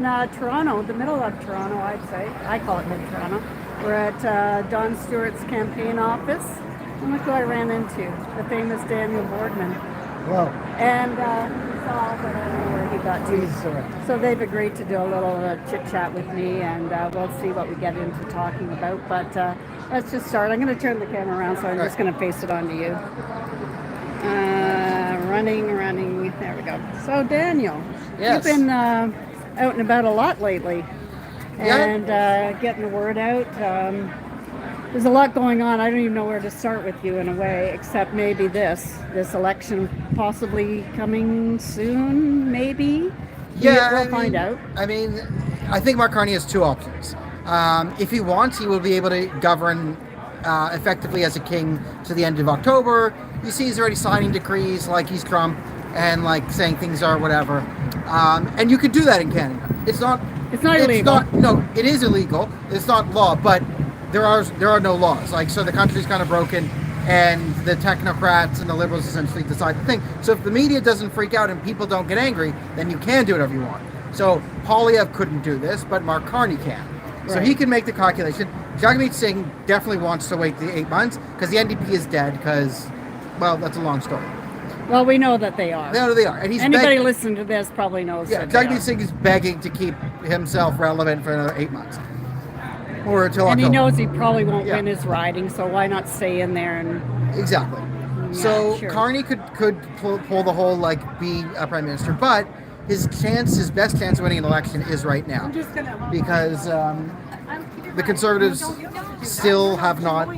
Toronto, the middle of Toronto, I'd say. I call it mid-Toronto. We're at Don Stewart's campaign office. And look who I ran into, the famous Daniel Bordman. Well, And he saw that I don't know where he got please, to. So they've agreed to do a little chit-chat with me, and we'll see what we get into talking about. But let's just start. I'm going to turn the camera around, so I'm just going to face it onto you. Running. There we go. So, Daniel, Yes. you've been out and about a lot lately, and getting the word out. There's a lot going on. I don't even know where to start with you in a way, except maybe this election possibly coming soon, maybe. We'll find out. I mean, I think Mark Carney has two options. If he wants, he will be able to govern effectively as a king to the end of October. You see, he's already signing decrees like he's Trump and like saying things are whatever. And you could do that in Canada. It's not illegal. No, it is illegal. It's not law, but there are no laws. Like, so the country's kind of broken, and the technocrats and the liberals essentially decide the thing. So if the media doesn't freak out and people don't get angry, then you can do whatever you want. So Poilievre couldn't do this, but Mark Carney can. Right. So he can make the calculation. Jagmeet Singh definitely wants to wait the 8 months because the NDP is dead because, well, that's a long story. Well, we know that they are. No, they are. And anybody listening to this probably knows. Yeah, Jagmeet Singh is begging to keep himself relevant for another 8 months. Or until October. And he knows he probably won't win his riding, so why not stay in there and... Exactly. So sure. Carney could pull the whole, be a prime minister, but his best chance of winning an election is right now. Because the Conservatives still have not...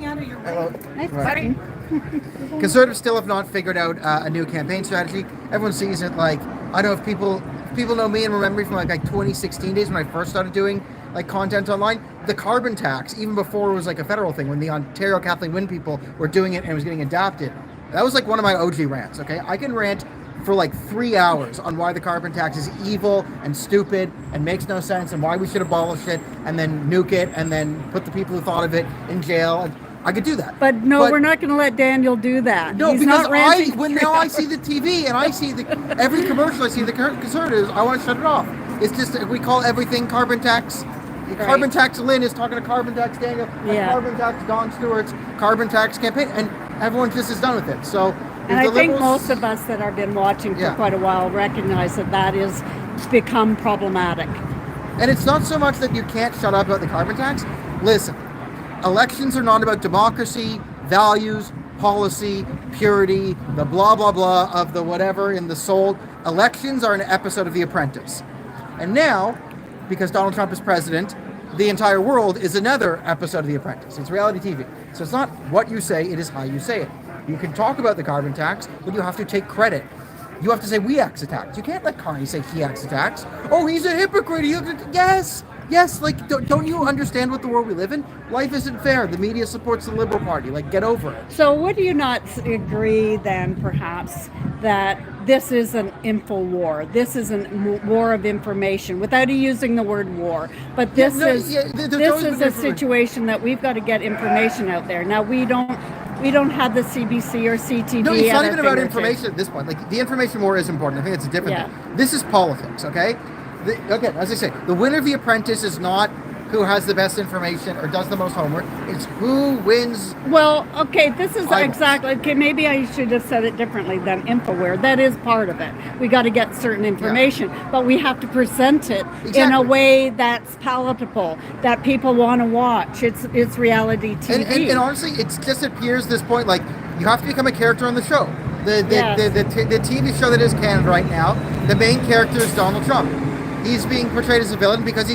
Conservatives still have not figured out a new campaign strategy. Everyone sees it I don't know if people know me and remember me from like 2016 days when I first started doing content online. The carbon tax, even before it was a federal thing, when the Ontario Kathleen Wynne people were doing it and it was getting adopted, that was one of my OG rants. Okay, I can rant for 3 hours on why the carbon tax is evil and stupid and makes no sense and why we should abolish it and then nuke it and then put the people who thought of it in jail. I could do that. But we're not going to let Daniel do that. No, He's because not ranting now I see the TV and I see every commercial, I see the Conservatives, I want to shut it off. It's just, we call everything carbon tax. Right. Carbon tax Lynn is talking to carbon tax Daniel, and carbon tax Don Stewart's carbon tax campaign, and everyone just is done with it. So, and I think most of us that have been watching for quite a while recognize that is become problematic. And it's not so much that you can't shut up about the carbon tax. Listen, elections are not about democracy, values, policy, purity, the blah, blah, blah of the whatever in the soul. Elections are an episode of The Apprentice. And now, because Donald Trump is president, the entire world is another episode of The Apprentice. It's reality TV. So it's not what you say, it is how you say it. You can talk about the carbon tax, but you have to take credit. You have to say, we axe the tax. You can't let Carney say he axe the tax. Oh, he's a hypocrite. Yes, don't you understand what the world we live in? Life isn't fair. The media supports the Liberal Party. Get over it. So would you not agree then, perhaps, that this is an info war? This is a war of information, without using the word war. But this is a situation that we've got to get information out there. Now, we don't have the CBC or CTV. No, it's not even about information at this point. The information war is important. I think it's a different thing. This is politics, okay? As I say, the winner of The Apprentice is not who has the best information or does the most homework. It's who wins. Well, okay, this is exactly, okay, maybe I should have said it differently than InfoWare. That is part of it. We got to get certain information, but we have to present it in a way that's palatable, that people want to watch. It's reality TV. And honestly, it's just appears this point, you have to become a character on the show. The TV show that is Canada right now, the main character is Donald Trump. He's being portrayed as a villain because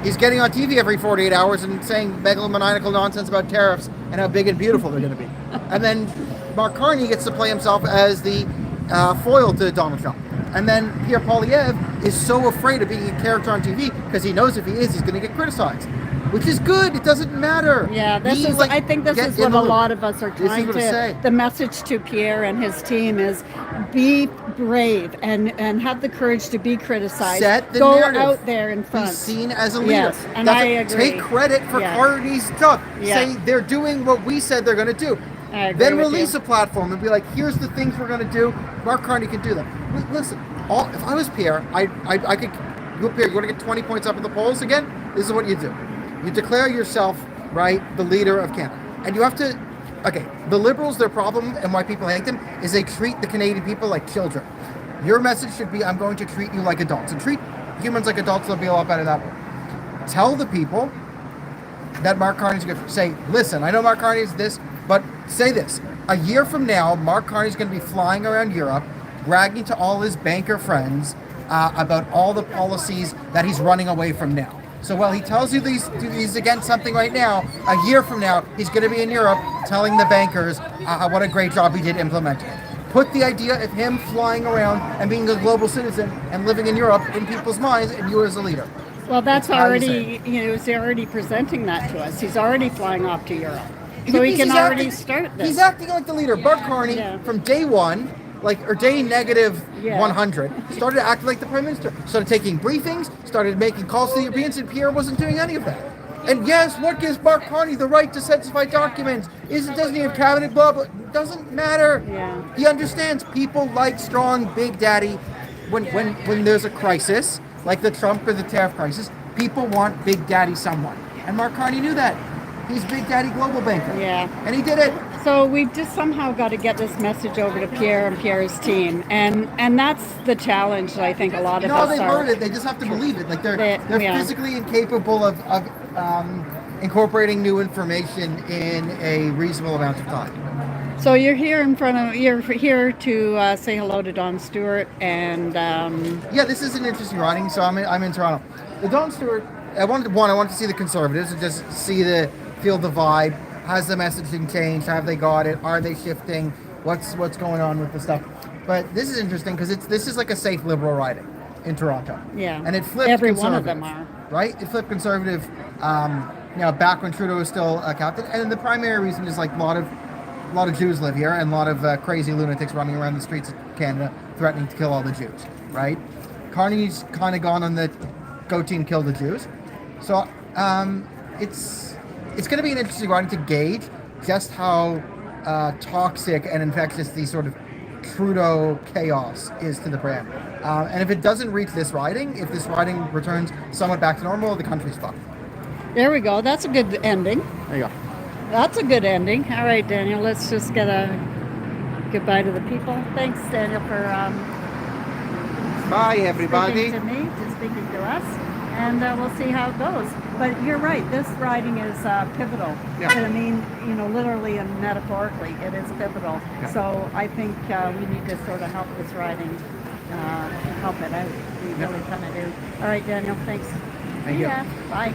he's getting on TV every 48 hours and saying megalomaniacal nonsense about tariffs and how big and beautiful they're going to be. And then Mark Carney gets to play himself as the foil to Donald Trump. And then Pierre Poilievre is so afraid of being a character on TV because he knows if he is, he's going to get criticized. Which is good. It doesn't matter. Yeah, I think this is what a lot of us are trying to say. The message to Pierre and his team is be brave and have the courage to be criticized. Set the Go narrative. Out there in front. Be seen as a leader. Yes, and I agree. Take credit for Carney's stuff. Say they're doing what we said they're going to do. Then release a platform and be like, here's the things we're going to do. Mark Carney can do them. Listen, if I was Pierre, I could You appear, you want to get 20 points up in the polls again? This is what you do. You declare yourself, right, the leader of Canada. And you have to, okay, the Liberals, their problem and why people hate them is they treat the Canadian people like children. Your message should be, I'm going to treat you like adults. And treat humans like adults, they'll be a lot better that way. Tell the people that Mark Carney's going to say, listen, I know Mark Carney's this, but say this. A year from now, Mark Carney's going to be flying around Europe, bragging to all his banker friends about all the policies that he's running away from now. So while he tells you he's against something right now, a year from now, he's going to be in Europe telling the bankers what a great job he did implementing it. Put the idea of him flying around and being a global citizen and living in Europe in people's minds, and you as a leader. Well, that's already, he's already presenting that to us. He's already flying off to Europe. So he can already start this. He's acting like the leader. Mark Carney, from day one, or day negative 100, started acting like the Prime Minister. Started taking briefings, started making calls to the Europeans, and Pierre wasn't doing any of that. And yes, what gives Mark Carney the right to sensitify documents? Doesn't he have cabinet, blah, blah. Doesn't matter. Yeah. He understands people like strong Big Daddy. When there's a crisis, like the Trump or the tariff crisis, people want Big Daddy someone. And Mark Carney knew that. He's Big Daddy global banker. Yeah. And he did it. So we've just somehow got to get this message over to Pierre and Pierre's team. And that's the challenge that I think a lot of us are. No, they've heard it. They just have to believe it. Like they're physically incapable of incorporating new information in a reasonable amount of time. So you're here you're here to say hello to Don Stewart and yeah, this is an interesting riding. So I'm in Toronto. The Don Stewart, I wanted to see the Conservatives and just feel the vibe. Has the messaging changed? Have they got it? Are they shifting? What's going on with the stuff? But this is interesting because this is like a safe Liberal riding in Toronto. Yeah, and it flipped. Every one of them are right. It flipped Conservative. Back when Trudeau was still captain, and the primary reason is like a lot of Jews live here, and a lot of crazy lunatics running around the streets of Canada threatening to kill all the Jews. Right? Carney's kind of gone on the go team, kill the Jews. So it's going to be an interesting riding to gauge just how toxic and infectious the sort of Trudeau chaos is to the brand. And if it doesn't reach this riding, if this riding returns somewhat back to normal, the country's fucked. There we go. That's a good ending. There you go. That's a good ending. All right, Daniel, let's just get a goodbye to the people. Thanks, Daniel, for bye, everybody. Speaking to us. And we'll see how it goes. But you're right, this riding is pivotal. Yeah. I mean, literally and metaphorically, it is pivotal. Yeah. So I think we need to sort of help this riding, help it out. We really kind of do. All right, Daniel, thanks. Thank you. Bye.